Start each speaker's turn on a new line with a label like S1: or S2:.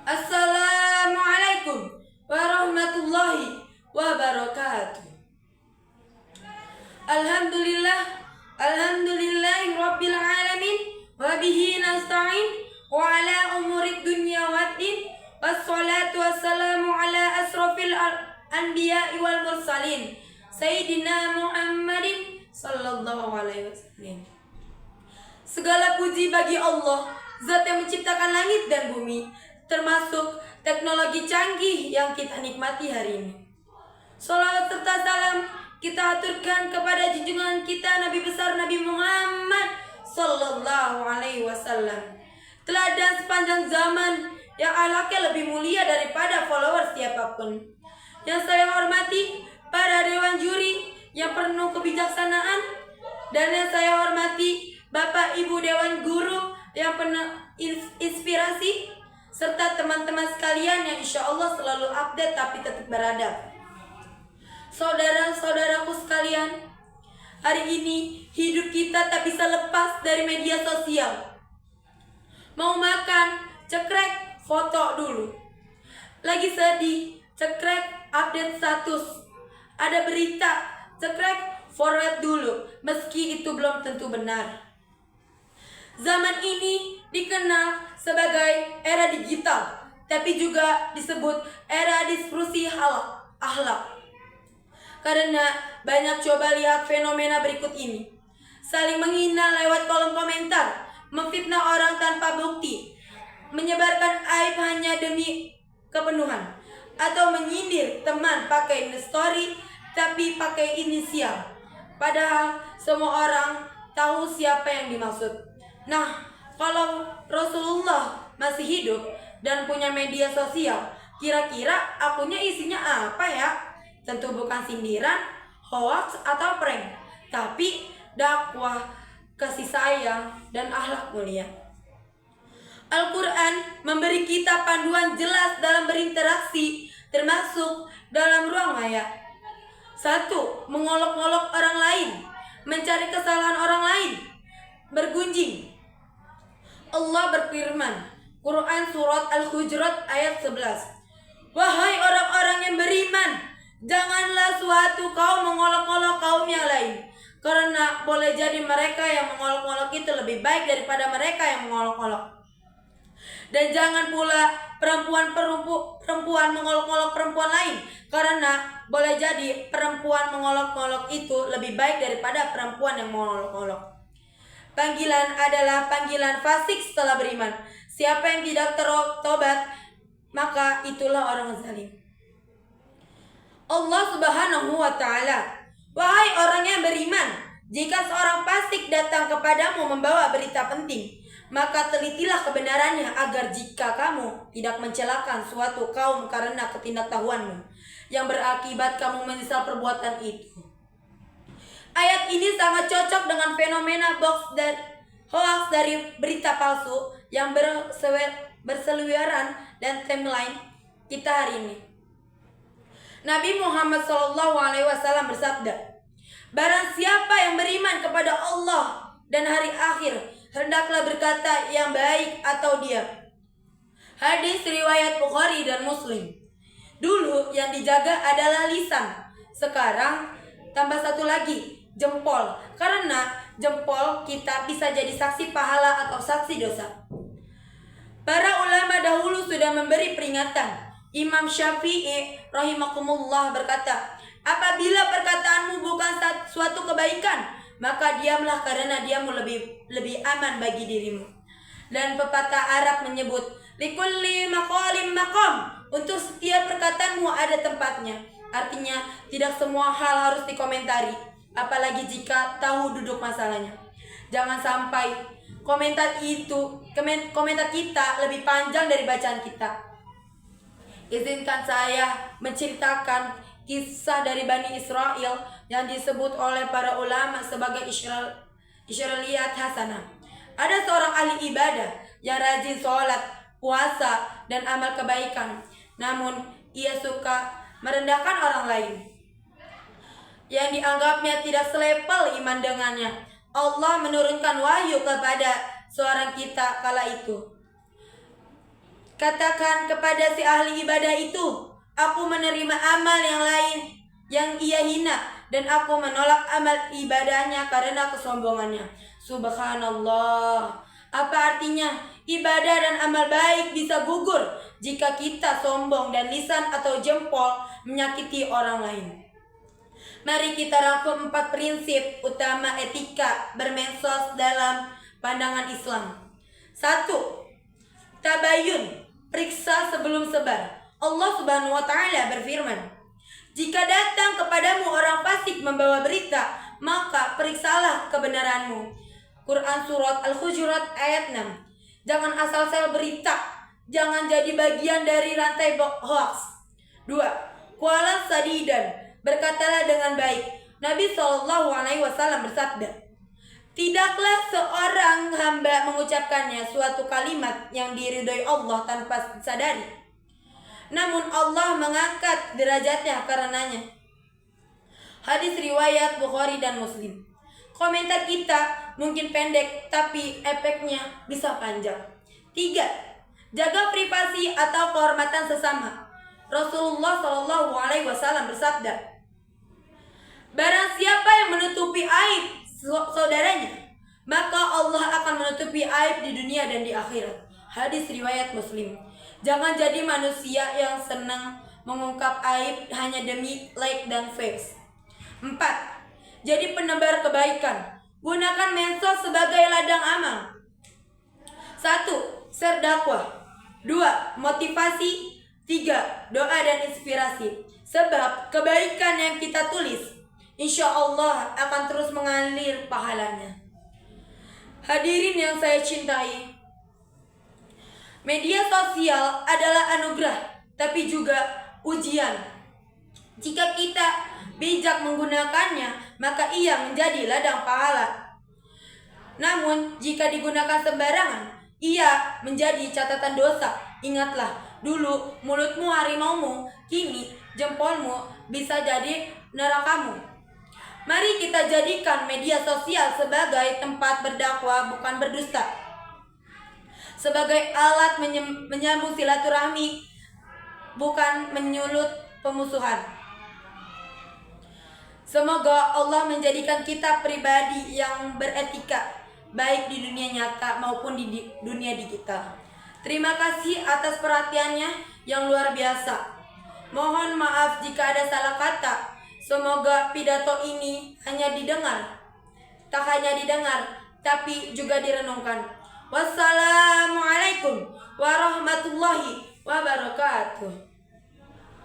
S1: Assalamualaikum warahmatullahi wabarakatuh. Alhamdulillahi rabbil alamin wa bihi nasta'in wa ala umurid dunya waddin wassalatu wassalamu ala asrafil anbiya'i wal mursalin Sayyidina Muhammadin sallallahu alaihi wasallam. Segala puji bagi Allah, Zat yang menciptakan langit dan bumi, termasuk teknologi canggih yang kita nikmati hari ini. Salawat serta salam kita aturkan kepada junjungan kita Nabi besar Nabi Muhammad sallallahu alaihi wasallam. Teladan sepanjang zaman yang akhlaknya lebih mulia daripada followers siapapun. Yang saya hormati para dewan juri yang penuh kebijaksanaan, dan yang saya hormati Bapak Ibu Dewan Guru yang penuh inspirasi, serta teman-teman sekalian yang insya Allah selalu update tapi tetap beradab. Saudara-saudaraku sekalian, hari ini hidup kita tak bisa lepas dari media sosial. Mau makan, cekrek, foto dulu. Lagi sedih, cekrek, update status. Ada berita, cekrek, forward dulu, meski itu belum tentu benar. Zaman ini dikenal sebagai era digital, tapi juga disebut era diskusi akhlak. Karena banyak coba lihat fenomena berikut ini. Saling menghina lewat kolom komentar, memfitnah orang tanpa bukti, menyebarkan aib hanya demi kepenuhan, atau menyindir teman pakai story tapi pakai inisial. Padahal semua orang tahu siapa yang dimaksud. Nah, kalau Rasulullah masih hidup dan punya media sosial, kira-kira akunnya isinya apa ya? Tentu bukan sindiran, hoax, atau prank, tapi dakwah, kasih sayang, dan akhlak mulia. Al-Quran memberi kita panduan jelas dalam berinteraksi, termasuk dalam ruang maya. 1. Mengolok-olok orang lain, mencari kesalahan orang lain, bergunjing. Allah berfirman, Quran Surat Al-Hujurat ayat 11. Wahai orang-orang yang beriman, janganlah suatu kaum mengolok-olok kaum yang lain, karena boleh jadi mereka yang mengolok-olok itu lebih baik daripada mereka yang mengolok-olok. Dan jangan pula perempuan mengolok-olok perempuan lain, karena boleh jadi perempuan mengolok-olok itu lebih baik daripada perempuan yang mengolok-olok. Panggilan adalah panggilan fasik setelah beriman. Siapa yang tidak tertobat, maka itulah orang zalim. Allah Subhanahu wa ta'ala, wahai orang yang beriman, jika seorang fasik datang kepadamu membawa berita penting, maka telitilah kebenarannya, agar jika kamu tidak mencelakakan suatu kaum karena ketidaktahuanmu, yang berakibat kamu menyesal perbuatan itu. Ayat ini sangat cocok dengan fenomena box dan hoax dari berita palsu yang berseliweran dan timeline kita hari ini. Nabi Muhammad SAW bersabda, barang siapa yang beriman kepada Allah dan hari akhir, hendaklah berkata yang baik atau diam. Hadis riwayat Bukhari dan Muslim. Dulu yang dijaga adalah lisan, sekarang tambah satu lagi, jempol, karena jempol kita bisa jadi saksi pahala atau saksi dosa. Para ulama dahulu sudah memberi peringatan. Imam Syafi'i rahimakumullah berkata, apabila perkataanmu bukan suatu kebaikan, maka diamlah, karena diammu lebih aman bagi dirimu. Dan pepatah Arab menyebut, likulli maqalim maqam, untuk setiap perkataanmu ada tempatnya. Artinya tidak semua hal harus dikomentari, apalagi jika tahu duduk masalahnya. Jangan sampai komentar kita lebih panjang dari bacaan kita. Izinkan saya menceritakan kisah dari Bani Israel yang disebut oleh para ulama sebagai Israiliyat Hasanah. Ada seorang ahli ibadah yang rajin sholat, puasa, dan amal kebaikan. Namun ia suka merendahkan orang lain yang dianggapnya tidak selevel iman dengannya. Allah menurunkan wahyu kepada seorang kita kala itu. Katakan kepada si ahli ibadah itu, aku menerima amal yang lain yang ia hina, dan aku menolak amal ibadahnya karena kesombongannya. Subhanallah. Apa artinya? Ibadah dan amal baik bisa gugur jika kita sombong dan lisan atau jempol menyakiti orang lain. Mari kita rangkum 4 prinsip utama etika bermedsos dalam pandangan Islam. 1. Tabayun, periksa sebelum sebar. Allah Subhanahu wa taala berfirman, "Jika datang kepadamu orang fasik membawa berita, maka periksalah kebenaranmu." Quran surat Al-Hujurat ayat 6. Jangan asal sel berita, jangan jadi bagian dari rantai hoax. 2. Qala sadidan, berkatalah dengan baik. Nabi SAW bersabda, tidaklah seorang hamba mengucapkannya suatu kalimat yang diridhoi Allah tanpa sadari, namun Allah mengangkat derajatnya karenanya. Hadis riwayat Bukhari dan Muslim. Komentar kita mungkin pendek, tapi efeknya bisa panjang. 3. Jaga privasi atau kehormatan sesama. Rasulullah SAW bersabda, barang siapa yang menutupi aib saudaranya, maka Allah akan menutupi aib di dunia dan di akhirat. Hadis riwayat Muslim. Jangan jadi manusia yang senang mengungkap aib hanya demi like dan face. 4. Jadi penebar kebaikan. Gunakan medsos sebagai ladang amal. 1. Share dakwah. 2. Motivasi. 3. Doa dan inspirasi. Sebab kebaikan yang kita tulis, insya Allah akan terus mengalir pahalanya. Hadirin yang saya cintai, media sosial adalah anugerah, tapi juga ujian. Jika kita bijak menggunakannya, maka ia menjadi ladang pahala. Namun, jika digunakan sembarangan, ia menjadi catatan dosa. Ingatlah, dulu mulutmu harimaumu, kini jempolmu bisa jadi nerakamu. Mari kita jadikan media sosial sebagai tempat berdakwah, bukan berdusta. Sebagai alat menyambung silaturahmi, bukan menyulut pemusuhan. Semoga Allah menjadikan kita pribadi yang beretika, baik di dunia nyata maupun di dunia digital. Terima kasih atas perhatiannya yang luar biasa. Mohon maaf jika ada salah kata. Semoga pidato ini tak hanya didengar, tapi juga direnungkan. Wassalamualaikum warahmatullahi wabarakatuh.